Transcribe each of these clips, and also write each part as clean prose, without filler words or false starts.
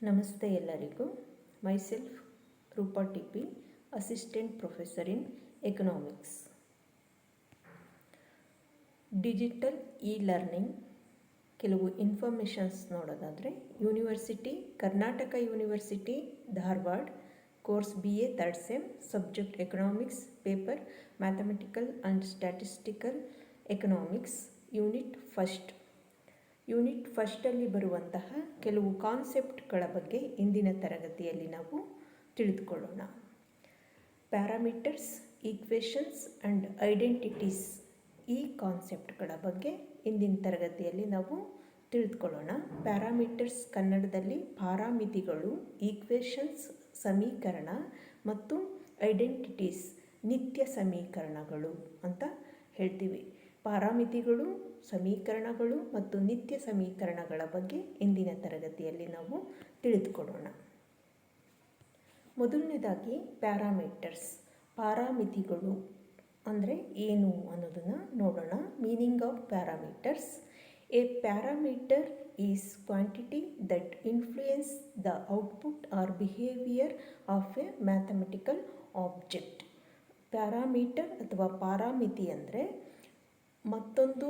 ನಮಸ್ತೆ ಎಲ್ಲರಿಗೂ. Myself Roopa T P, assistant professor in economics. Digital learning ಕೆಲವು ಇನ್ಫಾರ್ಮೇಷನ್ಸ್ ನೋಡೋದಾದರೆ, university Karnataka university Dharwad, course BA 3rd sem, subject economics, paper mathematical and statistical economics, unit ಫಸ್ಟಲ್ಲಿ ಬರುವಂತಹ ಕೆಲವು ಕಾನ್ಸೆಪ್ಟ್ಗಳ ಬಗ್ಗೆ ಇಂದಿನ ತರಗತಿಯಲ್ಲಿ ನಾವು ತಿಳಿದುಕೊಳ್ಳೋಣ. ಪ್ಯಾರಾಮೀಟರ್ಸ್, ಈಕ್ವೇಷನ್ಸ್ ಆ್ಯಂಡ್ ಐಡೆಂಟಿಟೀಸ್, ಈ ಕಾನ್ಸೆಪ್ಟ್ಗಳ ಬಗ್ಗೆ ಇಂದಿನ ತರಗತಿಯಲ್ಲಿ ನಾವು ತಿಳಿದುಕೊಳ್ಳೋಣ. ಪ್ಯಾರಾಮೀಟರ್ಸ್ ಕನ್ನಡದಲ್ಲಿ ಪಾರಾಮಿತಿಗಳು, ಈಕ್ವೇಷನ್ಸ್ ಸಮೀಕರಣ ಮತ್ತು ಐಡೆಂಟಿಟೀಸ್ ನಿತ್ಯ ಸಮೀಕರಣಗಳು ಅಂತ ಹೇಳ್ತೀವಿ. ಪಾರಾಮಿತಿಗಳು, ಸಮೀಕರಣಗಳು ಮತ್ತು ನಿತ್ಯ ಸಮೀಕರಣಗಳ ಬಗ್ಗೆ ಇಂದಿನ ತರಗತಿಯಲ್ಲಿ ನಾವು ತಿಳಿದುಕೊಳ್ಳೋಣ. ಮೊದಲನೇದಾಗಿ ಪ್ಯಾರಾಮೀಟರ್ಸ್, ಪಾರಾಮಿತಿಗಳು ಅಂದರೆ ಏನು ಅನ್ನೋದನ್ನು ನೋಡೋಣ. Meaning of parameters: a parameter is quantity that influence the output or behaviour of a mathematical object. Parameter ಅಥವಾ ಪಾರಾಮಿತಿ ಅಂದರೆ ಮತ್ತೊಂದು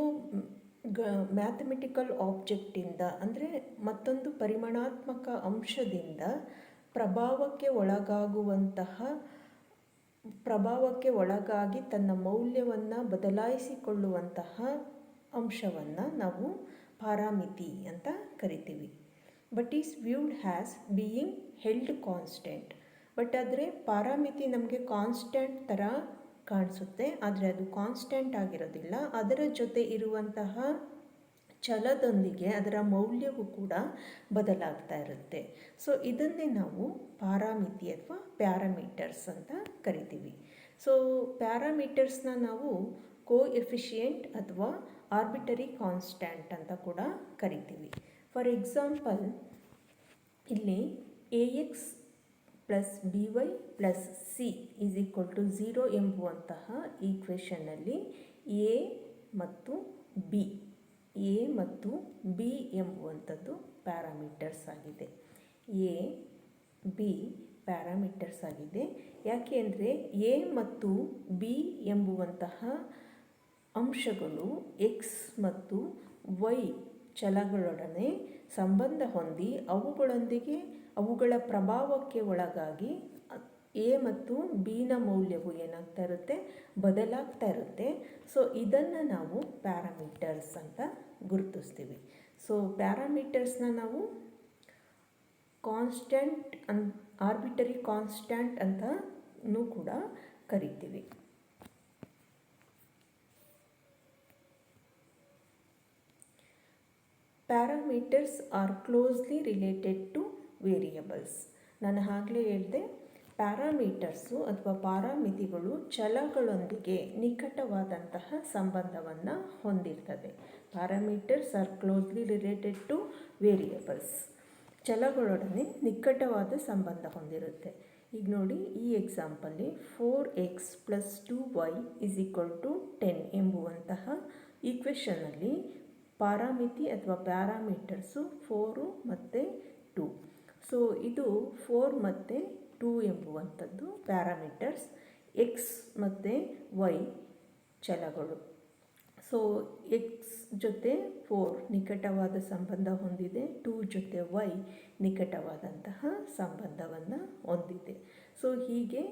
ಮ್ಯಾಥಮೆಟಿಕಲ್ ಆಬ್ಜೆಕ್ಟಿಂದ, ಅಂದರೆ ಮತ್ತೊಂದು ಪರಿಮಾಣಾತ್ಮಕ ಅಂಶದಿಂದ ಪ್ರಭಾವಕ್ಕೆ ಒಳಗಾಗಿ ತನ್ನ ಮೌಲ್ಯವನ್ನು ಬದಲಾಯಿಸಿಕೊಳ್ಳುವಂತಹ ಅಂಶವನ್ನು ನಾವು ಪಾರಾಮಿತಿ ಅಂತ ಕರಿತೀವಿ. But is viewed has being held constant. But ಆದರೆ ಪಾರಾಮಿತಿ ನಮಗೆ ಕಾನ್ಸ್ಟೆಂಟ್ ಥರ ಕಾಣಿಸುತ್ತೆ, ಆದರೆ ಅದು ಕಾನ್ಸ್ಟೆಂಟ್ ಆಗಿರೋದಿಲ್ಲ. ಅದರ ಜೊತೆ ಇರುವಂತಹ ಛಲದೊಂದಿಗೆ ಅದರ ಮೌಲ್ಯವು ಕೂಡ ಬದಲಾಗ್ತಾ ಇರುತ್ತೆ. ಸೊ ಇದನ್ನೇ ನಾವು ಪಾರಾಮಿತಿ ಅಥವಾ ಪ್ಯಾರಾಮೀಟರ್ಸ್ ಅಂತ ಕರಿತೀವಿ. ಸೊ ಪ್ಯಾರಾಮೀಟರ್ಸ್ನ ನಾವು ಕೋಎಫಿಷಿಯೆಂಟ್ ಅಥವಾ ಆರ್ಬಿಟರಿ ಕಾನ್ಸ್ಟ್ಯಾಂಟ್ ಅಂತ ಕೂಡ ಕರಿತೀವಿ. ಫಾರ್ ಎಕ್ಸಾಂಪಲ್, ಇಲ್ಲಿ AX + BY + C = 0 ಎಂಬುವಂತಹ ಈಕ್ವೇಷನ್ನಲ್ಲಿ A ಮತ್ತು B ಎಂಬುವಂಥದ್ದು ಪ್ಯಾರಾಮೀಟರ್ಸ್ ಆಗಿದೆ. A, B ಪ್ಯಾರಾಮೀಟರ್ಸ್ ಆಗಿದೆ. ಯಾಕೆ ಅಂದರೆ A ಮತ್ತು B ಎಂಬುವಂತಹ ಅಂಶಗಳು X ಮತ್ತು Y ಚಲಗಳೊಡನೆ ಸಂಬಂಧ ಹೊಂದಿ ಅವುಗಳ ಪ್ರಭಾವಕ್ಕೆ ಒಳಗಾಗಿ A ಮತ್ತು Bನ ಮೌಲ್ಯವು ಏನಾಗ್ತಾ ಇರುತ್ತೆ, ಬದಲಾಗ್ತಾ ಇರುತ್ತೆ. ಸೊ ಇದನ್ನು ನಾವು ಪ್ಯಾರಾಮೀಟರ್ಸ್ ಅಂತ ಗುರುತಿಸ್ತೀವಿ. ಸೊ ಪ್ಯಾರಾಮೀಟರ್ಸ್ನ ನಾವು ಕಾನ್ಸ್ಟೆಂಟ್ ಆರ್ಬಿಟರಿ ಕಾನ್ಸ್ಟೆಂಟ್ ಅಂತಲೂ ಕೂಡ ಕರಿತೀವಿ. Parameters are closely related to variables. ನಾನು ಆಗಲೇ ಹೇಳಿದೆ, ಪ್ಯಾರಾಮೀಟರ್ಸು ಅಥವಾ ಪಾರಾಮಿತಿಗಳು ಛಲಗಳೊಂದಿಗೆ ನಿಕಟವಾದಂತಹ ಸಂಬಂಧವನ್ನು ಹೊಂದಿರ್ತದೆ. Parameters are closely related to variables. ಛಲಗಳೊಡನೆ ನಿಕಟವಾದ ಸಂಬಂಧ ಹೊಂದಿರುತ್ತೆ. ಈಗ ನೋಡಿ, ಈ ಎಕ್ಸಾಂಪಲ್ಲಿ 4x + 2y = 10 ಎಂಬುವಂತಹ ಈಕ್ವೇಷನ್ನಲ್ಲಿ ಪಾರಾಮಿತಿ ಅಥವಾ ಪ್ಯಾರಾಮೀಟರ್ಸು 4 ಮತ್ತು 2. ಸೊ ಇದು 4 ಮತ್ತು 2 ಎಂಬುವಂಥದ್ದು ಪ್ಯಾರಾಮೀಟರ್ಸ್. X ಮತ್ತು Y ಛಲಗಳು. ಸೊ X ಜೊತೆ 4 ನಿಕಟವಾದ ಸಂಬಂಧ ಹೊಂದಿದೆ, 2 ಜೊತೆ Y ನಿಕಟವಾದಂತಹ ಸಂಬಂಧವನ್ನು ಹೊಂದಿದೆ. ಸೊ ಹೀಗೆ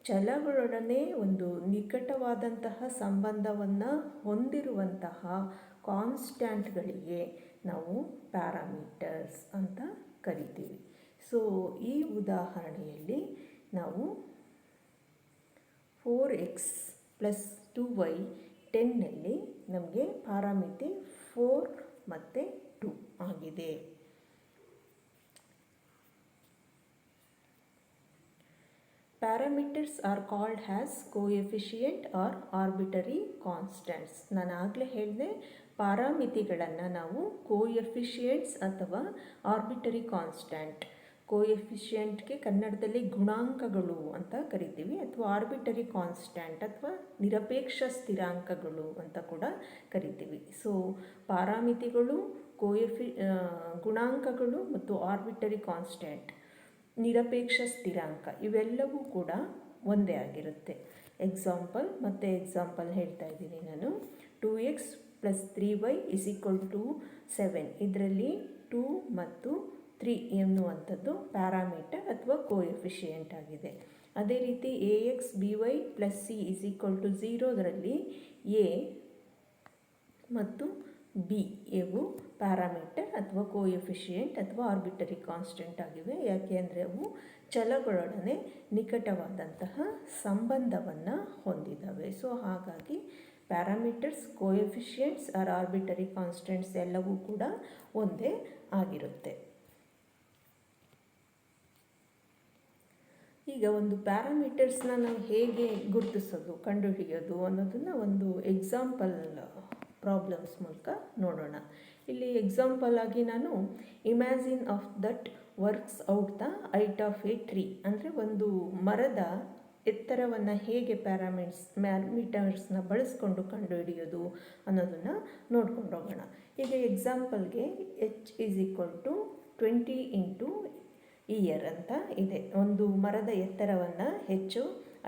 ಛಲಗಳೊಡನೆ ಒಂದು ನಿಕಟವಾದಂತಹ ಸಂಬಂಧವನ್ನು ಹೊಂದಿರುವಂತಹ ಕಾನ್ಸ್ಟ್ಯಾಂಟ್ಗಳಿಗೆ ನಾವು ಪ್ಯಾರಾಮೀಟರ್ಸ್ ಅಂತ ಕರಿತೀವಿ. ಸೊ ಈ ಉದಾಹರಣೆಯಲ್ಲಿ ನಾವು 4x + 2y 10ನಲ್ಲಿ ನಮಗೆ ಪಾರಾಮಿತಿ 4 ಮತ್ತು 2 ಆಗಿದೆ. Parameters are called has coefficient or arbitrary constants. ನಾನು ಆಗಲೇ ಹೇಳಿದೆ, ಪಾರಾಮಿತಿಗಳನ್ನು ನಾವು ಕೋಎಫಿಷಿಯೆಂಟ್ಸ್ ಅಥವಾ ಆರ್ಬಿಟರಿ ಕಾನ್ಸ್ಟೆಂಟ್, ಕೋಎಫಿಷಿಯೆಂಟ್ಗೆ ಕನ್ನಡದಲ್ಲಿ ಗುಣಾಂಕಗಳು ಅಂತ ಕರಿತೀವಿ, ಅಥವಾ ಆರ್ಬಿಟರಿ ಕಾನ್ಸ್ಟೆಂಟ್ ಅಥವಾ ನಿರಪೇಕ್ಷ ಸ್ಥಿರಾಂಕಗಳು ಅಂತ ಕೂಡ ಕರಿತೀವಿ. ಸೊ ಪಾರಾಮಿತಿಗಳು ಗುಣಾಂಕಗಳು ಮತ್ತು ಆರ್ಬಿಟರಿ ಕಾನ್ಸ್ಟೆಂಟ್ ನಿರಪೇಕ್ಷ ಸ್ಥಿರಾಂಕ ಇವೆಲ್ಲವೂ ಕೂಡ ಒಂದೇ ಆಗಿರುತ್ತೆ. ಎಕ್ಸಾಂಪಲ್ ಹೇಳ್ತಾ ಇದ್ದೀನಿ ನಾನು. 2x + 3y = 7. ಇದರಲ್ಲಿ 2 ಮತ್ತು 3 ಎನ್ನುವಂಥದ್ದು ಪ್ಯಾರಾಮೀಟರ್ ಅಥವಾ ಕೋಎಫಿಷಿಯೆಂಟ್ ಆಗಿದೆ. ಅದೇ ರೀತಿ ax by + c = 0 ಅದರಲ್ಲಿ a ಮತ್ತು b ಇವು ಪ್ಯಾರಾಮೀಟರ್ ಅಥವಾ ಕೋಎಫಿಷಿಯೆಂಟ್ ಅಥವಾ ಆರ್ಬಿಟರಿ ಕಾನ್ಸ್ಟೆಂಟ್ ಆಗಿವೆ. ಯಾಕೆ ಅಂದರೆ ಅವು ಚಲಗಳೊಡನೆ ನಿಕಟವಾದಂತಹ ಸಂಬಂಧವನ್ನು ಹೊಂದಿದ್ದಾವೆ. ಸೊ ಹಾಗಾಗಿ parameters, coefficients R arbitrary constants ಎಲ್ಲವೂ ಕೂಡ ಒಂದೇ ಆಗಿರುತ್ತೆ. ಈಗ ಒಂದು ಪ್ಯಾರಾಮೀಟರ್ಸ್ನ ನಾವು ಹೇಗೆ ಗುರುತಿಸೋದು, ಕಂಡುಹಿಡಿಯೋದು ಅನ್ನೋದನ್ನು ಒಂದು ಎಕ್ಸಾಂಪಲ್ ಪ್ರಾಬ್ಲಮ್ಸ್ ಮೂಲಕ ನೋಡೋಣ. ಇಲ್ಲಿ ಎಕ್ಸಾಂಪಲ್ ಆಗಿ ನಾನು imagine of that works out the height of A tree ಅಂದರೆ ಒಂದು ಮರದ ಎತ್ತರವನ್ನು ಹೇಗೆ ಪ್ಯಾರಾಮೀಟರ್ಸ್ನ ಬಳಸ್ಕೊಂಡು ಕಂಡುಹಿಡಿಯೋದು ಅನ್ನೋದನ್ನು ನೋಡ್ಕೊಂಡು ಹೋಗೋಣ. ಈಗ ಎಕ್ಸಾಂಪಲ್ಗೆ h = 20 × ಇಯರ್ ಅಂತ ಇದೆ. ಒಂದು ಮರದ ಎತ್ತರವನ್ನು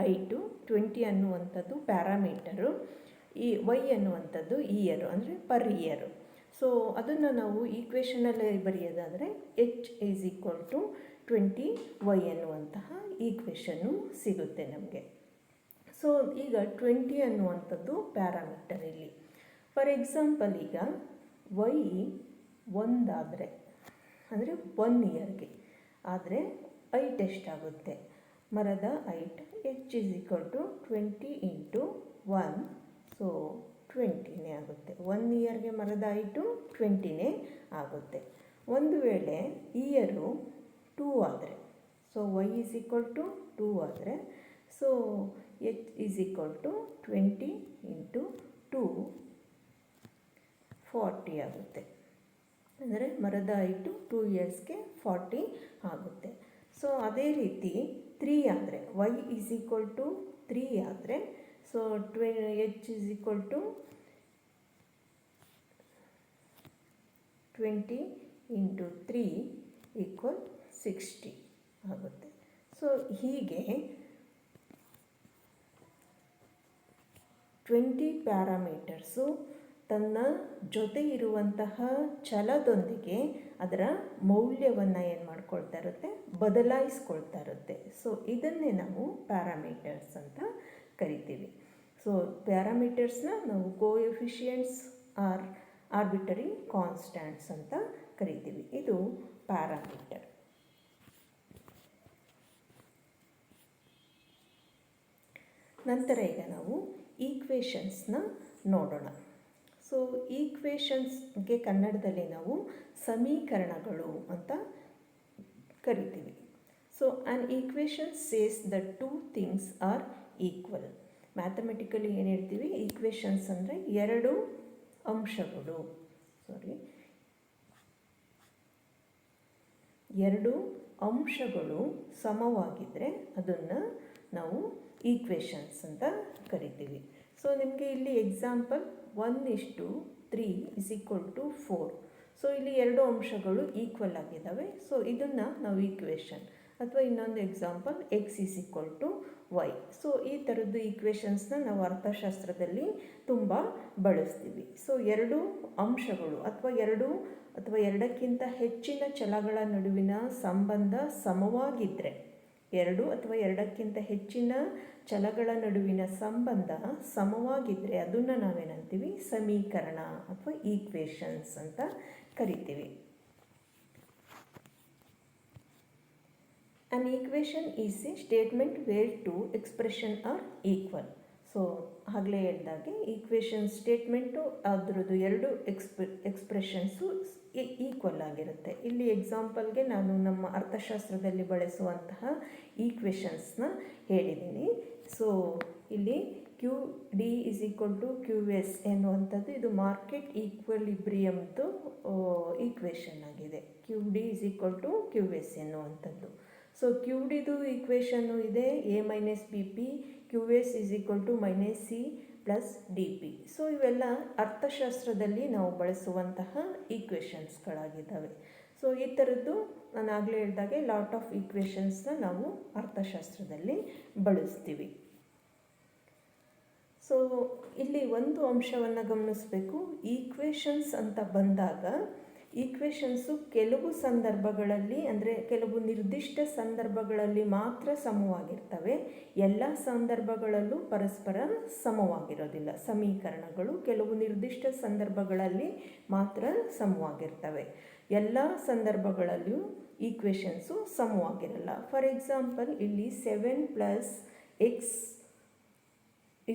ಹೈಟು 20 ಅನ್ನುವಂಥದ್ದು ಪ್ಯಾರಾಮೀಟರು, ಈ y ಅನ್ನುವಂಥದ್ದು ಇಯರು ಅಂದರೆ ಪರ್ ಇಯರು. ಸೊ ಅದನ್ನು ನಾವು ಈಕ್ವೇಷನಲ್ಲಿ ಬರೆಯೋದಾದರೆ h = 20y ಅನ್ನುವಂತಹ ಈಕ್ವೇಷನ್ನು ಸಿಗುತ್ತೆ ನಮಗೆ. ಸೊ ಈಗ 20 ಅನ್ನುವಂಥದ್ದು ಪ್ಯಾರಾಮೀಟರ್ ಇಲ್ಲಿ. ಫಾರ್ ಎಕ್ಸಾಂಪಲ್ ಈಗ y 1 ಆದರೆ ಅಂದರೆ 1 ಇಯರ್ಗೆ ಆದರೆ ಹೈಟ್ ಎಷ್ಟಾಗುತ್ತೆ, ಮರದ ಹೈಟ್ h = 20 × 1, ಸೊ 20ನೇ ಆಗುತ್ತೆ. 1 ಇಯರ್ಗೆ ಮರದ ಹೈಟು 20ನೇ ಆಗುತ್ತೆ. ಒಂದು ವೇಳೆ ಇಯರು 2 ಆದರೆ, ಸೊ y = 2 ಆದರೆ, ಸೊ h = 20 × 2 40 ಆಗುತ್ತೆ. ಅಂದರೆ ಮರದ ಹೈಟು 2 ಇಯರ್ಸ್ಗೆ 40 ಆಗುತ್ತೆ. ಸೊ ಅದೇ ರೀತಿ 3 ಆದರೆ, y = 3 ಆದರೆ, ಸೊ h = 20 × 3 = 60 ಆಗುತ್ತೆ. ಸೊ ಹೀಗೆ 20 ಪ್ಯಾರಾಮೀಟರ್ಸು ತನ್ನ ಜೊತೆ ಇರುವಂತಹ ಛಲದೊಂದಿಗೆ ಅದರ ಮೌಲ್ಯವನ್ನು ಏನು ಮಾಡ್ಕೊಳ್ತಾ ಇರುತ್ತೆ, ಬದಲಾಯಿಸ್ಕೊಳ್ತಾ ಇರುತ್ತೆ. ಸೊ ಇದನ್ನೇ ನಾವು ಪ್ಯಾರಾಮೀಟರ್ಸ್ ಅಂತ ಕರಿತೀವಿ. ಸೊ ಪ್ಯಾರಾಮೀಟರ್ಸ್ನ ನಾವು ಕೋಎಫಿಷಿಯೆಂಟ್ಸ್ ಆರ್ ಆರ್ಬಿಟರಿ ಕಾನ್ಸ್ಟೆಂಟ್ಸ್ ಅಂತ ಕರಿತೀವಿ. ಇದು ಪ್ಯಾರಾಮೀಟರ್. ನಂತರ ಈಗ ನಾವು ಈಕ್ವೇಷನ್ಸ್ನ ನೋಡೋಣ. ಸೊ ಈಕ್ವೇಷನ್ಸ್ಗೆ ಕನ್ನಡದಲ್ಲಿ ನಾವು ಸಮೀಕರಣಗಳು ಅಂತ ಕರಿತೀವಿ. So an equation says the 2 things are equal. Mathematically ಏನು ಹೇಳ್ತೀವಿ, ಈಕ್ವೇಷನ್ಸ್ ಅಂದರೆ ಎರಡು ಅಂಶಗಳು ಸಮವಾಗಿದ್ದರೆ ಅದನ್ನು ನಾವು ಈಕ್ವೇಷನ್ಸ್ ಅಂತ ಕರಿತೀವಿ. ಸೊ ನಿಮಗೆ ಇಲ್ಲಿ ಎಕ್ಸಾಂಪಲ್ 1:3 = 4. ಸೊ ಇಲ್ಲಿ ಎರಡು ಅಂಶಗಳು ಈಕ್ವಲ್ ಆಗಿದ್ದಾವೆ. ಸೊ ಇದನ್ನು ನಾವು ಈಕ್ವೇಷನ್ ಅಥವಾ ಇನ್ನೊಂದು ಎಕ್ಸಾಂಪಲ್ x = y. ಸೊ ಈ ಥರದ್ದು ಈಕ್ವೇಷನ್ಸ್ನ ನಾವು ಅರ್ಥಶಾಸ್ತ್ರದಲ್ಲಿ ತುಂಬ ಬಳಸ್ತೀವಿ. ಸೊ ಎರಡು ಅಂಶಗಳು ಅಥವಾ ಎರಡಕ್ಕಿಂತ ಹೆಚ್ಚಿನ ಛಲಗಳ ನಡುವಿನ ಸಂಬಂಧ ಸಮವಾಗಿದ್ದರೆ, ಎರಡು ಅಥವಾ ಎರಡಕ್ಕಿಂತ ಹೆಚ್ಚಿನ ಛಲಗಳ ನಡುವಿನ ಸಂಬಂಧ ಸಮವಾಗಿದ್ದರೆ ಅದನ್ನು ನಾವೇನಂತೀವಿ, ಸಮೀಕರಣ ಅಥವಾ ಈಕ್ವೇಷನ್ಸ್ ಅಂತ ಕರಿತೀವಿ. An equation is a statement where two expressions are equal. So ಆಗಲೇ ಹೇಳಿದಾಗೆ ಈಕ್ವೇಷನ್ ಸ್ಟೇಟ್ಮೆಂಟು ಅದರದ್ದು ಎರಡು ಎಕ್ಸ್ಪ್ರೆಷನ್ಸು ಈಕ್ವಲ್ ಆಗಿರುತ್ತೆ. ಇಲ್ಲಿ ಎಕ್ಸಾಂಪಲ್ಗೆ ನಾನು ನಮ್ಮ ಅರ್ಥಶಾಸ್ತ್ರದಲ್ಲಿ ಬಳಸುವಂತಹ ಈಕ್ವೇಷನ್ಸ್ನ ಹೇಳಿದ್ದೀನಿ. ಸೊ ಇಲ್ಲಿ QD = QS ಎನ್ನುವಂಥದ್ದು ಇದು ಮಾರ್ಕೆಟ್ ಈಕ್ವಲಿಬ್ರಿಯಮ್ದು ಈಕ್ವೇಷನ್ ಆಗಿದೆ. QD = QS ಎನ್ನುವಂಥದ್ದು. ಸೊ QDದು ಈಕ್ವೇಷನ್ನು ಇದೆ A - BP, QS = -C plus D P. So ಇವೆಲ್ಲ ಅರ್ಥಶಾಸ್ತ್ರದಲ್ಲಿ ನಾವು ಬಳಸುವಂತಹ ಈಕ್ವೇಷನ್ಸ್ಗಳಾಗಿದ್ದಾವೆ. ಸೊ ಈ ಥರದ್ದು ನಾನು ಆಗಲೇ ಹೇಳಿದಾಗೆ ಲಾಟ್ ಆಫ್ ಈಕ್ವೇಷನ್ಸ್ನ ನಾವು ಅರ್ಥಶಾಸ್ತ್ರದಲ್ಲಿ ಬಳಸ್ತೀವಿ. ಸೊ ಇಲ್ಲಿ ಒಂದು ಅಂಶವನ್ನು ಗಮನಿಸಬೇಕು. ಈಕ್ವೇಷನ್ಸ್ ಅಂತ ಬಂದಾಗ ಈಕ್ವೇಷನ್ಸು ಕೆಲವು ಸಂದರ್ಭಗಳಲ್ಲಿ, ಅಂದರೆ ಕೆಲವು ನಿರ್ದಿಷ್ಟ ಸಂದರ್ಭಗಳಲ್ಲಿ ಮಾತ್ರ ಸಮವಾಗಿರ್ತವೆ. ಎಲ್ಲ ಸಂದರ್ಭಗಳಲ್ಲೂ ಪರಸ್ಪರ ಸಮವಾಗಿರೋದಿಲ್ಲ. ಸಮೀಕರಣಗಳು ಕೆಲವು ನಿರ್ದಿಷ್ಟ ಸಂದರ್ಭಗಳಲ್ಲಿ ಮಾತ್ರ ಸಮವಾಗಿರ್ತವೆ. ಎಲ್ಲ ಸಂದರ್ಭಗಳಲ್ಲೂ ಈಕ್ವೇಷನ್ಸು ಸಮವಾಗಿರಲ್ಲ. ಫಾರ್ ಎಕ್ಸಾಂಪಲ್, ಇಲ್ಲಿ 7 + x =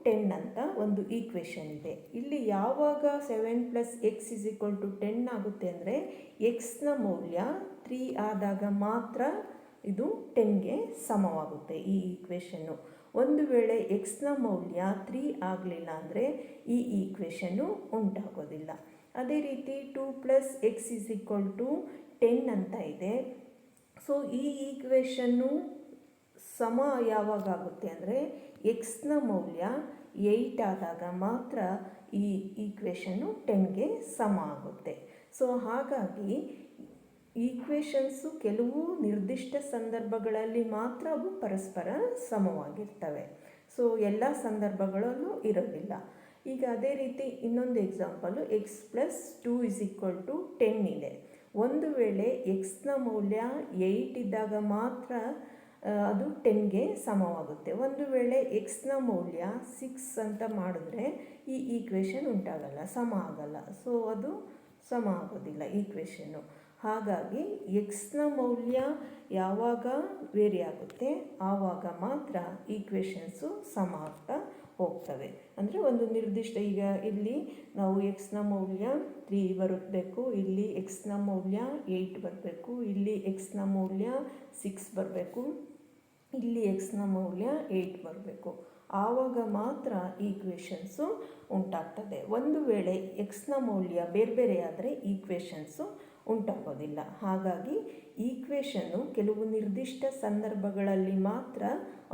10 ಅಂತ ಒಂದು ಈಕ್ವೇಷನ್ ಇದೆ. ಇಲ್ಲಿ ಯಾವಾಗ 7 + x = 10 ಆಗುತ್ತೆ ಅಂದರೆ ಎಕ್ಸ್ನ ಮೌಲ್ಯ 3 ಆದಾಗ ಮಾತ್ರ ಇದು 10ಗೆ ಸಮವಾಗುತ್ತೆ ಈ ಈಕ್ವೇಷನ್ನು. ಒಂದು ವೇಳೆ ಎಕ್ಸ್ನ ಮೌಲ್ಯ 3 ಆಗಲಿಲ್ಲ ಅಂದರೆ ಈ ಈಕ್ವೇಷನ್ನು ಉಂಟಾಗೋದಿಲ್ಲ. ಅದೇ ರೀತಿ 2 + x = 10 ಅಂತ ಇದೆ. ಸೊ ಈ ಈಕ್ವೇಷನ್ನು ಸಮ ಯಾವಾಗ ಆಗುತ್ತೆ ಅಂದರೆ ಎಕ್ಸ್ನ ಮೌಲ್ಯ 8 ಆದಾಗ ಮಾತ್ರ ಈ ಈಕ್ವೇಷನ್ನು 10ಗೆ ಸಮ ಆಗುತ್ತೆ. ಸೊ ಹಾಗಾಗಿ ಈಕ್ವೇಷನ್ಸು ಕೆಲವು ನಿರ್ದಿಷ್ಟ ಸಂದರ್ಭಗಳಲ್ಲಿ ಮಾತ್ರ ಅವು ಪರಸ್ಪರ ಸಮವಾಗಿರ್ತವೆ. ಸೊ ಎಲ್ಲ ಸಂದರ್ಭಗಳಲ್ಲೂ ಇರೋದಿಲ್ಲ. ಈಗ ಅದೇ ರೀತಿ ಇನ್ನೊಂದು ಎಕ್ಸಾಂಪಲು, x + 2 = 10 ಇದೆ. ಒಂದು ವೇಳೆ ಎಕ್ಸ್ನ ಮೌಲ್ಯ 8 ಇದ್ದಾಗ ಮಾತ್ರ ಅದು 10ಗೆ ಸಮವಾಗುತ್ತೆ. ಒಂದು ವೇಳೆ ಎಕ್ಸ್ನ ಮೌಲ್ಯ 6 ಅಂತ ಮಾಡಿದ್ರೆ ಈ ಈಕ್ವೇಷನ್ ಉಂಟಾಗಲ್ಲ, ಸಮ ಆಗಲ್ಲ. ಸೊ ಅದು ಸಮ ಆಗೋದಿಲ್ಲ ಈಕ್ವೇಷನ್ನು. ಹಾಗಾಗಿ ಎಕ್ಸ್ನ ಮೌಲ್ಯ ಯಾವಾಗ ವೇರಿ ಆಗುತ್ತೆ ಆವಾಗ ಮಾತ್ರ ಈಕ್ವೇಷನ್ಸು ಸಮ ಆಗ್ತಾ ಹೋಗ್ತವೆ. ಅಂದರೆ ಒಂದು ನಿರ್ದಿಷ್ಟ, ಈಗ ಇಲ್ಲಿ ನಾವು ಎಕ್ಸ್ನ ಮೌಲ್ಯ 3 ಬರಬೇಕು, ಇಲ್ಲಿ ಎಕ್ಸ್ನ ಮೌಲ್ಯ 8 ಬರಬೇಕು, ಇಲ್ಲಿ ಎಕ್ಸ್ನ ಮೌಲ್ಯ 6 ಬರಬೇಕು, ಇಲ್ಲಿ ಎಕ್ಸ್ನ ಮೌಲ್ಯ 8 ಬರಬೇಕು. ಆವಾಗ ಮಾತ್ರ ಈಕ್ವೇಷನ್ಸು ಉಂಟಾಗ್ತದೆ. ಒಂದು ವೇಳೆ ಎಕ್ಸ್ನ ಮೌಲ್ಯ ಬೇರೆ ಬೇರೆ ಆದರೆ ಈಕ್ವೇಷನ್ಸು ಉಂಟಾಗೋದಿಲ್ಲ. ಹಾಗಾಗಿ ಈಕ್ವೇಷನ್ನು ಕೆಲವು ನಿರ್ದಿಷ್ಟ ಸಂದರ್ಭಗಳಲ್ಲಿ ಮಾತ್ರ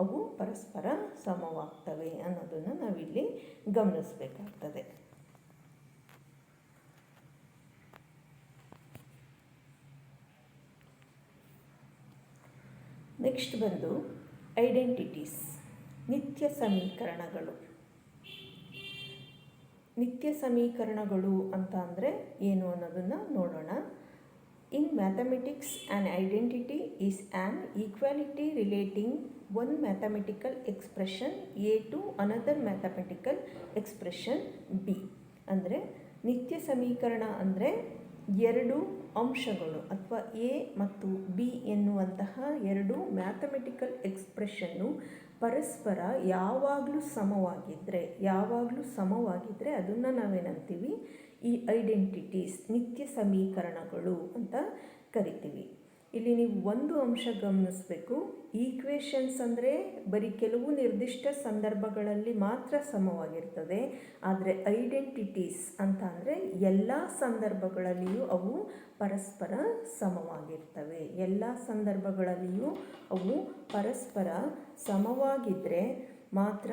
ಅವು ಪರಸ್ಪರ ಸಮವಾಗ್ತವೆ ಅನ್ನೋದನ್ನು ನಾವಿಲ್ಲಿ ಗಮನಿಸಬೇಕಾಗ್ತದೆ. ನೆಕ್ಸ್ಟ್ ಬಂದು ಐಡೆಂಟಿಟೀಸ್, ನಿತ್ಯ ಸಮೀಕರಣಗಳು. ನಿತ್ಯ ಸಮೀಕರಣಗಳು ಅಂತ ಅಂದರೆ ಏನು ಅನ್ನೋದನ್ನು ನೋಡೋಣ. In mathematics an identity is an equality relating one mathematical expression A to another mathematical expression B. ಅಂದರೆ ನಿತ್ಯ ಸಮೀಕರಣ ಅಂದರೆ ಎರಡು ಅಂಶಗಳು ಅಥವಾ ಎ ಮತ್ತು ಬಿ ಎನ್ನುವಂತಹ ಎರಡು ಮ್ಯಾಥಮೆಟಿಕಲ್ ಎಕ್ಸ್ಪ್ರೆಷನ್ನು ಪರಸ್ಪರ ಯಾವಾಗಲೂ ಸಮವಾಗಿದ್ದರೆ ಅದನ್ನು ನಾವೇನಂತೀವಿ, ಈ ಐಡೆಂಟಿಟೀಸ್, ನಿತ್ಯ ಸಮೀಕರಣಗಳು ಅಂತ ಕರಿತೀವಿ. ಇಲ್ಲಿ ನೀವು ಒಂದು ಅಂಶ ಗಮನಿಸಬೇಕು. ಈಕ್ವೇಷನ್ಸ್ ಅಂದರೆ ಬರೀ ಕೆಲವು ನಿರ್ದಿಷ್ಟ ಸಂದರ್ಭಗಳಲ್ಲಿ ಮಾತ್ರ ಸಮವಾಗಿರ್ತದೆ. ಆದರೆ ಐಡೆಂಟಿಟೀಸ್ ಅಂತ ಅಂದರೆ ಎಲ್ಲ ಸಂದರ್ಭಗಳಲ್ಲಿಯೂ ಅವು ಪರಸ್ಪರ ಸಮವಾಗಿರ್ತವೆ. ಎಲ್ಲ ಸಂದರ್ಭಗಳಲ್ಲಿಯೂ ಅವು ಪರಸ್ಪರ ಸಮವಾಗಿದ್ದರೆ ಮಾತ್ರ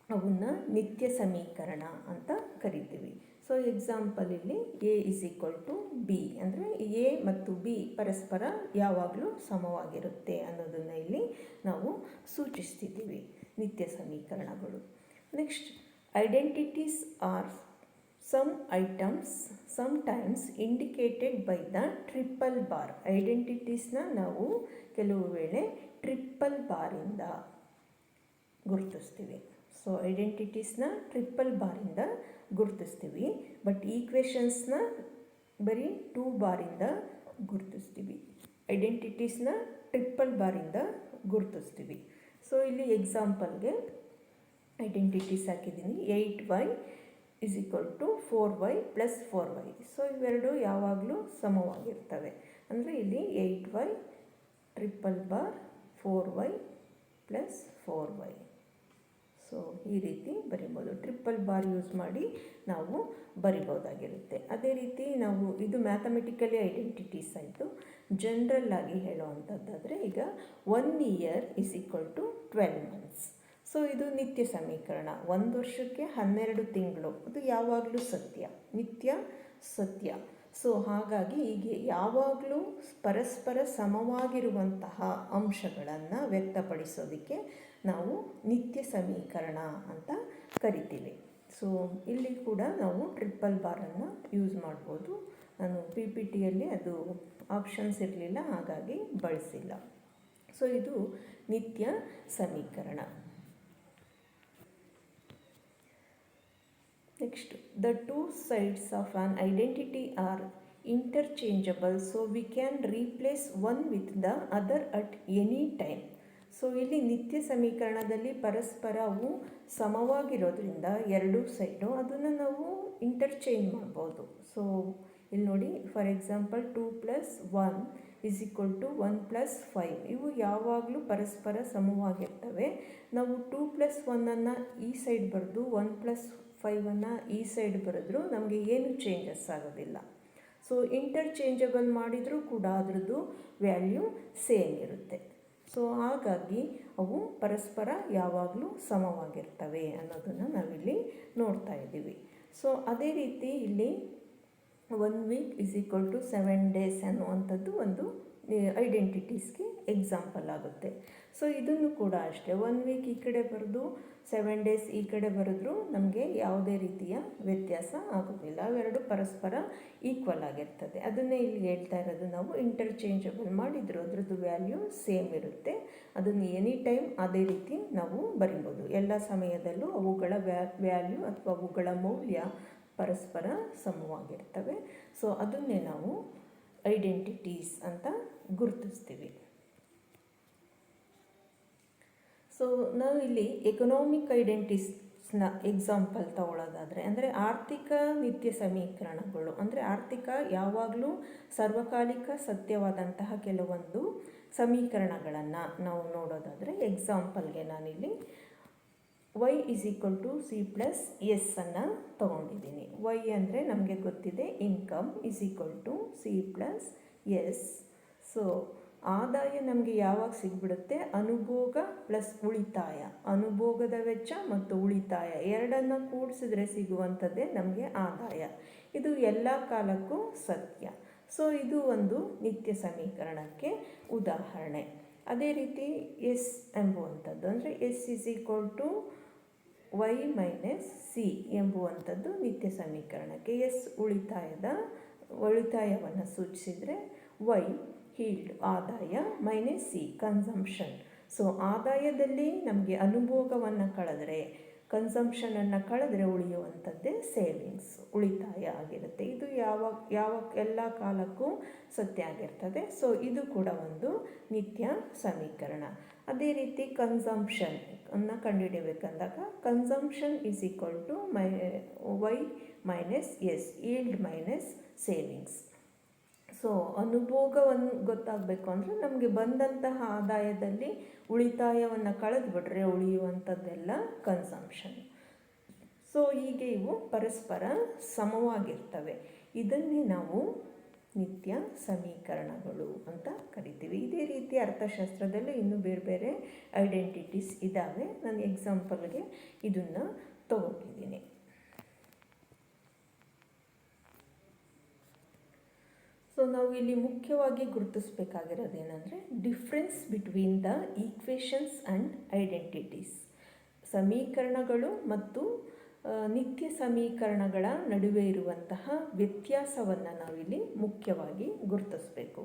ಅವನ್ನ ನಿತ್ಯ ಸಮೀಕರಣ ಅಂತ ಕರಿತೀವಿ. ಸೊ ಎಕ್ಸಾಂಪಲ್ ಇಲ್ಲಿ ಎ = ಬಿ ಅಂದರೆ ಎ ಮತ್ತು ಬಿ ಪರಸ್ಪರ ಯಾವಾಗಲೂ ಸಮವಾಗಿರುತ್ತೆ ಅನ್ನೋದನ್ನು ಇಲ್ಲಿ ನಾವು ಸೂಚಿಸ್ತಿದ್ದೀವಿ, ನಿತ್ಯ ಸಮೀಕರಣಗಳು. Next, identities are some items sometimes indicated by the triple bar. ಐಡೆಂಟಿಟೀಸ್ನ ನಾವು ಕೆಲವು ವೇಳೆ ಟ್ರಿಪಲ್ ಬಾರಿಂದ ಗುರುತಿಸ್ತೀವಿ. ಸೊ ಐಡೆಂಟಿಟೀಸ್ನ ಟ್ರಿಪಲ್ ಬಾರಿಂದ ಗುರುತಿಸ್ತೀವಿ. ಬಟ್ ಈಕ್ವೇಷನ್ಸ್ನ ಬರೀ 2 ಬಾರಿಂದ ಗುರುತಿಸ್ತೀವಿ. ಐಡೆಂಟಿಟೀಸ್ನ ಟ್ರಿಪಲ್ ಬಾರಿಂದ ಗುರುತಿಸ್ತೀವಿ. ಸೊ ಇಲ್ಲಿ ಎಕ್ಸಾಂಪಲ್ಗೆ ಐಡೆಂಟಿಟೀಸ್ ಹಾಕಿದ್ದೀನಿ. 8y = 4y + 4y. ಸೊ ಇವೆರಡು ಯಾವಾಗಲೂ ಸಮವಾಗಿರ್ತವೆ. ಅಂದರೆ ಇಲ್ಲಿ 8y triple bar 4y + 4y. So ಈ ರೀತಿ ಬರಿಬೋದು. ಟ್ರಿಪಲ್ ಬಾರ್ ಯೂಸ್ ಮಾಡಿ ನಾವು ಬರಿಬೋದಾಗಿರುತ್ತೆ. ಅದೇ ರೀತಿ ನಾವು ಇದು ಮ್ಯಾಥಮೆಟಿಕಲಿ ಐಡೆಂಟಿಟೀಸ್ ಆಯಿತು. ಜನರಲ್ ಆಗಿ ಹೇಳುವಂಥದ್ದಾದರೆ ಈಗ 1 year = 12 months. ಸೊ ಇದು ನಿತ್ಯ ಸಮೀಕರಣ. 1 ವರ್ಷಕ್ಕೆ 12 ತಿಂಗಳು, ಅದು ಯಾವಾಗಲೂ ಸತ್ಯ, ನಿತ್ಯ ಸತ್ಯ. ಸೊ ಹಾಗಾಗಿ ಹೀಗೆ ಯಾವಾಗಲೂ ಪರಸ್ಪರ ಸಮವಾಗಿರುವಂತಹ ಅಂಶಗಳನ್ನು ವ್ಯಕ್ತಪಡಿಸೋದಕ್ಕೆ ನಾವು ನಿತ್ಯ ಸಮೀಕರಣ ಅಂತ ಕರಿತೀವಿ. ಸೊ ಇಲ್ಲಿ ಕೂಡ ನಾವು ಟ್ರಿಪಲ್ ಬಾರನ್ನು ಯೂಸ್ ಮಾಡ್ಬೋದು. ನಾನು PPTಯಲ್ಲಿ ಅದು ಆಪ್ಷನ್ಸ್ ಇರಲಿಲ್ಲ, ಹಾಗಾಗಿ ಬಳಸಿಲ್ಲ. ಸೊ ಇದು ನಿತ್ಯ ಸಮೀಕರಣ. Next, the two sides of an identity are interchangeable, so we can replace one with the other at any time. So ಇಲ್ಲಿ ನಿತ್ಯ ಸಮೀಕರಣದಲ್ಲಿ ಪರಸ್ಪರ ಅವು ಸಮವಾಗಿರೋದ್ರಿಂದ ಎರಡೂ ಸೈಡು ಅದನ್ನು ನಾವು ಇಂಟರ್ಚೇಂಜ್ ಮಾಡ್ಬೋದು. ಸೊ ಇಲ್ಲಿ ನೋಡಿ, ಫಾರ್ ಎಕ್ಸಾಂಪಲ್ 2 + 1 = 1 + 5 ಇವು ಯಾವಾಗಲೂ ಪರಸ್ಪರ ಸಮವಾಗಿರ್ತವೆ. ನಾವು 2 + 1 ಈ ಸೈಡ್ ಬರೆದು 1 + 5 ಈ ಸೈಡ್ ಬರೆದ್ರೂ ನಮಗೆ ಏನು ಚೇಂಜಸ್ ಆಗೋದಿಲ್ಲ. ಸೊ ಇಂಟರ್ಚೇಂಜಬಲ್ ಮಾಡಿದರೂ ಕೂಡ ಅದರದ್ದು ವ್ಯಾಲ್ಯೂ ಸೇಮ್ ಇರುತ್ತೆ. ಸೊ ಹಾಗಾಗಿ ಅವು ಪರಸ್ಪರ ಯಾವಾಗಲೂ ಸಮವಾಗಿರ್ತವೆ ಅನ್ನೋದನ್ನು ನಾವಿಲ್ಲಿ ನೋಡ್ತಾ ಇದ್ದೀವಿ. ಸೊ ಅದೇ ರೀತಿ ಇಲ್ಲಿ 1 week = 7 days ಅನ್ನುವಂಥದ್ದು ಒಂದು ಐಡೆಂಟಿಟೀಸ್ಗೆ ಎಕ್ಸಾಂಪಲ್ ಆಗುತ್ತೆ. ಸೊ ಇದನ್ನು ಕೂಡ ಅಷ್ಟೇ, 1 week ಈ ಕಡೆ ಬರೆದು 7 days ಈ ಕಡೆ ಬರೆದ್ರೂ ನಮಗೆ ಯಾವುದೇ ರೀತಿಯ ವ್ಯತ್ಯಾಸ ಆಗೋದಿಲ್ಲ. ಅವೆರಡು ಪರಸ್ಪರ ಈಕ್ವಲ್ ಆಗಿರ್ತದೆ. ಅದನ್ನೇ ಇಲ್ಲಿ ಹೇಳ್ತಾ ಇರೋದು, ನಾವು ಇಂಟರ್ಚೇಂಜಬಲ್ ಮಾಡಿದ್ರು ಅದರದ್ದು ವ್ಯಾಲ್ಯೂ ಸೇಮ್ ಇರುತ್ತೆ. ಅದನ್ನು ಎನಿ ಟೈಮ್ ಅದೇ ರೀತಿ ನಾವು ಬರಿಬೋದು. ಎಲ್ಲ ಸಮಯದಲ್ಲೂ ಅವುಗಳ ವ್ಯಾಲ್ಯೂ ಅಥವಾ ಅವುಗಳ ಮೌಲ್ಯ ಪರಸ್ಪರ ಸಮವಾಗಿರ್ತವೆ. ಸೊ ಅದನ್ನೇ ನಾವು ಐಡೆಂಟಿಟೀಸ್ ಅಂತ ಗುರುತಿಸ್ತೀವಿ. ಸೊ ನಾವು ಇಲ್ಲಿ ಎಕನಾಮಿಕ್ ಐಡೆಂಟಿಟೀಸ್ನ ಎಕ್ಸಾಂಪಲ್ ತಗೊಳ್ಳೋದಾದರೆ, ಅಂದರೆ ಆರ್ಥಿಕ ನಿತ್ಯ ಸಮೀಕರಣಗಳು, ಅಂದರೆ ಆರ್ಥಿಕ ಯಾವಾಗಲೂ ಸರ್ವಕಾಲಿಕ ಸತ್ಯವಾದಂತಹ ಕೆಲವೊಂದು ಸಮೀಕರಣಗಳನ್ನು ನಾವು ನೋಡೋದಾದರೆ, ಎಕ್ಸಾಂಪಲ್ಗೆ ನಾನಿಲ್ಲಿ y = c + s ಅನ್ನು ತಗೊಂಡಿದ್ದೀನಿ. y ಅಂದರೆ ನಮಗೆ ಗೊತ್ತಿದೆ, ಇನ್ಕಮ್ = c + s. ಸೊ ಆದಾಯ ನಮಗೆ ಯಾವಾಗ ಸಿಗ್ಬಿಡುತ್ತೆ? ಅನುಭೋಗ ಪ್ಲಸ್ ಉಳಿತಾಯ, ಅನುಭೋಗದ ವೆಚ್ಚ ಮತ್ತು ಉಳಿತಾಯ ಎರಡನ್ನು ಕೂಡಿಸಿದ್ರೆ ಸಿಗುವಂಥದ್ದೇ ನಮಗೆ ಆದಾಯ. ಇದು ಎಲ್ಲ ಕಾಲಕ್ಕೂ ಸತ್ಯ. ಸೊ ಇದು ಒಂದು ನಿತ್ಯ ಸಮೀಕರಣಕ್ಕೆ ಉದಾಹರಣೆ. ಅದೇ ರೀತಿ ಎಸ್ ಎಂಬುವಂಥದ್ದು, ಅಂದರೆ s = y - c ಎಂಬುವಂಥದ್ದು ನಿತ್ಯ ಸಮೀಕರಣಕ್ಕೆ. ಎಸ್ ಉಳಿತಾಯವನ್ನು ಸೂಚಿಸಿದರೆ, y ಹೀಲ್ಡ್ ಆದಾಯ, -c ಕನ್ಸಂಪ್ಷನ್. ಸೊ ಆದಾಯದಲ್ಲಿ ನಮಗೆ ಅನುಭೋಗವನ್ನು ಕಳೆದ್ರೆ, ಕನ್ಸಂಪ್ಷನನ್ನು ಕಳೆದ್ರೆ ಉಳಿಯುವಂಥದ್ದೇ ಸೇವಿಂಗ್ಸ್, ಉಳಿತಾಯ ಆಗಿರುತ್ತೆ. ಇದು ಯಾವ ಎಲ್ಲ ಕಾಲಕ್ಕೂ ಸತ್ಯ ಆಗಿರ್ತದೆ. ಸೊ ಇದು ಕೂಡ ಒಂದು ನಿತ್ಯ ಸಮೀಕರಣ. ಅದೇ ರೀತಿ ಕನ್ಸಂಪ್ಷನ್ ಅನ್ನು ಕಂಡುಹಿಡಿಯಬೇಕಂದಾಗ, consumption = y - s yield - savings. So ಅನುಭೋಗವನ್ನು ಗೊತ್ತಾಗಬೇಕು ಅಂದರೆ ನಮಗೆ ಬಂದಂತಹ ಆದಾಯದಲ್ಲಿ ಉಳಿತಾಯವನ್ನು ಕಳೆದುಬಿಟ್ರೆ ಉಳಿಯುವಂಥದ್ದೆಲ್ಲ ಕನ್ಸಂಪ್ಷನ್. ಸೊ ಹೀಗೆ ಇವು ಪರಸ್ಪರ ಸಮವಾಗಿರ್ತವೆ. ಇದನ್ನೇ ನಾವು ನಿತ್ಯ ಸಮೀಕರಣಗಳು ಅಂತ ಕರಿತೀವಿ. ಇದೇ ರೀತಿ ಅರ್ಥಶಾಸ್ತ್ರದಲ್ಲಿ ಇನ್ನೂ ಬೇರೆ ಬೇರೆ ಐಡೆಂಟಿಟೀಸ್ ಇದ್ದಾವೆ. ನಾನು ಎಕ್ಸಾಂಪಲ್ಗೆ ಇದನ್ನು ತಗೊಂಡಿದ್ದೀನಿ. ಸೊ ನಾವು ಇಲ್ಲಿ ಮುಖ್ಯವಾಗಿ ಗುರುತಿಸಬೇಕಾಗಿರೋದೇನೆಂದರೆ, difference between the equations and identities. ಸಮೀಕರಣಗಳು ಮತ್ತು ನಿತ್ಯ ಸಮೀಕರಣಗಳ ನಡುವೆ ಇರುವಂತಹ ವ್ಯತ್ಯಾಸವನ್ನು ನಾವಿಲ್ಲಿ ಮುಖ್ಯವಾಗಿ ಗುರುತಿಸಬೇಕು.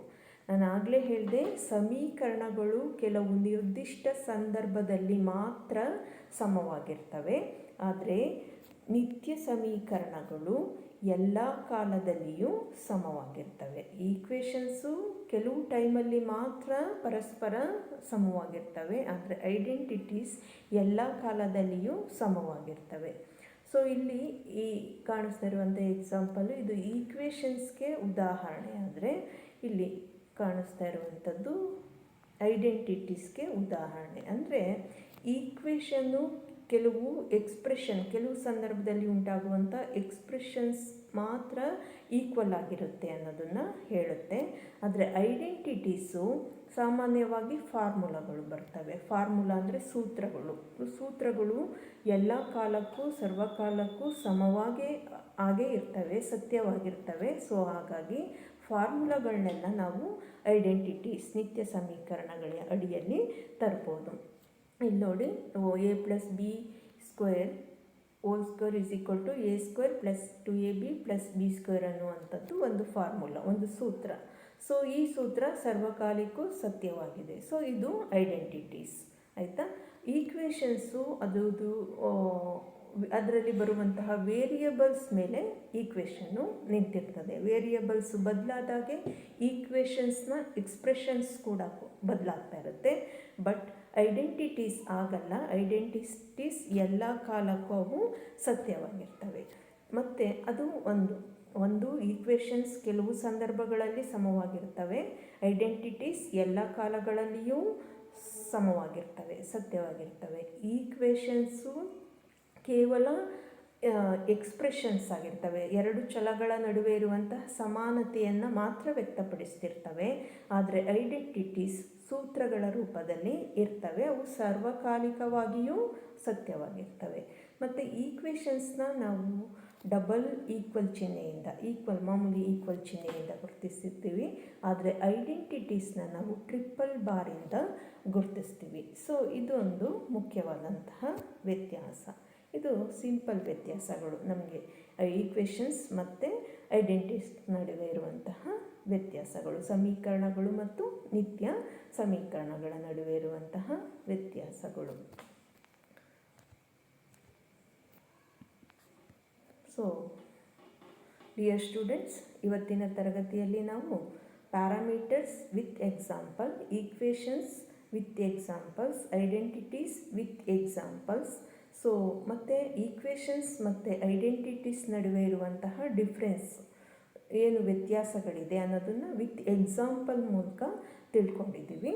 ನಾನು ಆಗಲೇ ಹೇಳಿದೆ, ಸಮೀಕರಣಗಳು ಕೆಲವು ನಿರ್ದಿಷ್ಟ ಸಂದರ್ಭದಲ್ಲಿ ಮಾತ್ರ ಸಮವಾಗಿರ್ತವೆ. ಆದರೆ ನಿತ್ಯ ಸಮೀಕರಣಗಳು ಎಲ್ಲ ಕಾಲದಲ್ಲಿಯೂ ಸಮವಾಗಿರ್ತವೆ. ಈಕ್ವೇಷನ್ಸು ಕೆಲವು ಟೈಮಲ್ಲಿ ಮಾತ್ರ ಪರಸ್ಪರ ಸಮವಾಗಿರ್ತವೆ, ಆದರೆ ಐಡೆಂಟಿಟೀಸ್ ಎಲ್ಲ ಕಾಲದಲ್ಲಿಯೂ ಸಮವಾಗಿರ್ತವೆ. ಸೊ ಇಲ್ಲಿ ಈ ಕಾಣಿಸ್ತಾ ಇರುವಂಥ ಎಕ್ಸಾಂಪಲು ಇದು ಈಕ್ವೇಷನ್ಸ್ಗೆ ಉದಾಹರಣೆ. ಆದರೆ ಇಲ್ಲಿ ಕಾಣಿಸ್ತಾ ಇರುವಂಥದ್ದು ಐಡೆಂಟಿಟೀಸ್ಗೆ ಉದಾಹರಣೆ. ಅಂದರೆ ಈಕ್ವೇಷನ್ನು ಕೆಲವು ಸಂದರ್ಭದಲ್ಲಿ ಉಂಟಾಗುವಂಥ ಎಕ್ಸ್ಪ್ರೆಷನ್ಸ್ ಮಾತ್ರ ಈಕ್ವಲ್ ಆಗಿರುತ್ತೆ ಅನ್ನೋದನ್ನು ಹೇಳುತ್ತೆ. ಆದರೆ ಐಡೆಂಟಿಟೀಸು ಸಾಮಾನ್ಯವಾಗಿ ಫಾರ್ಮುಲಾಗಳು ಬರ್ತವೆ. ಫಾರ್ಮುಲಾ ಅಂದರೆ ಸೂತ್ರಗಳು ಎಲ್ಲ ಕಾಲಕ್ಕೂ ಸರ್ವಕಾಲಕ್ಕೂ ಹಾಗೇ ಇರ್ತವೆ, ಸತ್ಯವಾಗಿರ್ತವೆ. ಸೊ ಹಾಗಾಗಿ ಫಾರ್ಮುಲಾಗಳನ್ನೆಲ್ಲ ನಾವು ಐಡೆಂಟಿಟೀಸ್ ನಿತ್ಯ ಸಮೀಕರಣಗಳ ಅಡಿಯಲ್ಲಿ ತರ್ಬೋದು. ಇಲ್ಲಿ ನೋಡಿ, a+b² whole square is equal to a² + 2ab + b² ಅನ್ನುವಂಥದ್ದು ಒಂದು ಫಾರ್ಮುಲಾ, ಒಂದು ಸೂತ್ರ. ಸೊ ಈ ಸೂತ್ರ ಸರ್ವಕಾಲಿಕೂ ಸತ್ಯವಾಗಿದೆ. ಸೊ ಇದು ಐಡೆಂಟಿಟೀಸ್, ಆಯಿತಾ. ಈಕ್ವೇಷನ್ಸು ಅದರಲ್ಲಿ ಬರುವಂತಹ ವೇರಿಯಬಲ್ಸ್ ಮೇಲೆ ಈಕ್ವೇಷನ್ನು ನಿಂತಿರ್ತದೆ. ವೇರಿಯಬಲ್ಸ್ ಬದಲಾದಾಗೆ ಈಕ್ವೇಷನ್ಸ್ನ ಎಕ್ಸ್ಪ್ರೆಷನ್ಸ್ ಕೂಡ ಬದಲಾಗ್ತಾ ಇರುತ್ತೆ. ಬಟ್ ಐಡೆಂಟಿಟೀಸ್ ಆಗಲ್ಲ. ಐಡೆಂಟಿಟೀಸ್ ಎಲ್ಲ ಕಾಲಕ್ಕೂ ಅವು ಸತ್ಯವಾಗಿರ್ತವೆ. ಮತ್ತು ಅದು ಒಂದು ಈಕ್ವೇಷನ್ಸ್ ಕೆಲವು ಸಂದರ್ಭಗಳಲ್ಲಿ ಸಮವಾಗಿರ್ತವೆ. ಐಡೆಂಟಿಟೀಸ್ ಎಲ್ಲ ಕಾಲಗಳಲ್ಲಿಯೂ ಸಮವಾಗಿರ್ತವೆ, ಸತ್ಯವಾಗಿರ್ತವೆ. ಈಕ್ವೇಷನ್ಸು ಕೇವಲ ಎಕ್ಸ್ಪ್ರೆಷನ್ಸ್ ಆಗಿರ್ತವೆ. ಎರಡು ಚಲಗಳ ನಡುವೆ ಇರುವಂತಹ ಸಮಾನತೆಯನ್ನು ಮಾತ್ರ ವ್ಯಕ್ತಪಡಿಸ್ತಿರ್ತವೆ. ಆದರೆ ಐಡೆಂಟಿಟೀಸ್ ಸೂತ್ರಗಳ ರೂಪದಲ್ಲಿ ಇರ್ತವೆ. ಅವು ಸಾರ್ವಕಾಲಿಕವಾಗಿಯೂ ಸತ್ಯವಾಗಿರ್ತವೆ. ಮತ್ತು ಈಕ್ವೇಷನ್ಸ್ನ ನಾವು ಡಬಲ್ ಈಕ್ವಲ್ ಚಿಹ್ನೆಯಿಂದ, ಮಾಮೂಲಿ ಈಕ್ವಲ್ ಚಿಹ್ನೆಯಿಂದ ಗುರುತಿಸ್ತೀವಿ. ಆದರೆ ಐಡೆಂಟಿಟೀಸ್ನ ನಾವು ಟ್ರಿಪಲ್ ಬಾರಿಂದ ಗುರುತಿಸ್ತೀವಿ. ಸೊ ಇದು ಒಂದು ಮುಖ್ಯವಾದಂತಹ ವ್ಯತ್ಯಾಸ. ಇದು ಸಿಂಪಲ್ ವ್ಯತ್ಯಾಸಗಳು, ನಮಗೆ ಈಕ್ವೇಷನ್ಸ್ ಮತ್ತು ಐಡೆಂಟಿಟೀಸ್ ನಡುವೆ ಇರುವಂತಹ ವ್ಯತ್ಯಾಸಗಳು, ಸಮೀಕರಣಗಳು ಮತ್ತು ನಿತ್ಯ ಸಮೀಕರಣಗಳ ನಡುವೆ ಇರುವಂತಹ ವ್ಯತ್ಯಾಸಗಳು. ಸೊ ಡಿಯರ್ ಸ್ಟೂಡೆಂಟ್ಸ್, ಇವತ್ತಿನ ತರಗತಿಯಲ್ಲಿ ನಾವು parameters with example, equations with examples, identities with examples, so ಮತ್ತು ಈಕ್ವೇಷನ್ಸ್ ಮತ್ತು ಐಡೆಂಟಿಟೀಸ್ ನಡುವೆ ಇರುವಂತಹ ಡಿಫ್ರೆನ್ಸ್, ಏನು ವ್ಯತ್ಯಾಸಗಳಿದೆ ಅನ್ನೋದನ್ನು ವಿತ್ ಎಕ್ಸಾಂಪಲ್ ಮೂಲಕ ತಿಳ್ಕೊಂಡಿದ್ದೀವಿ.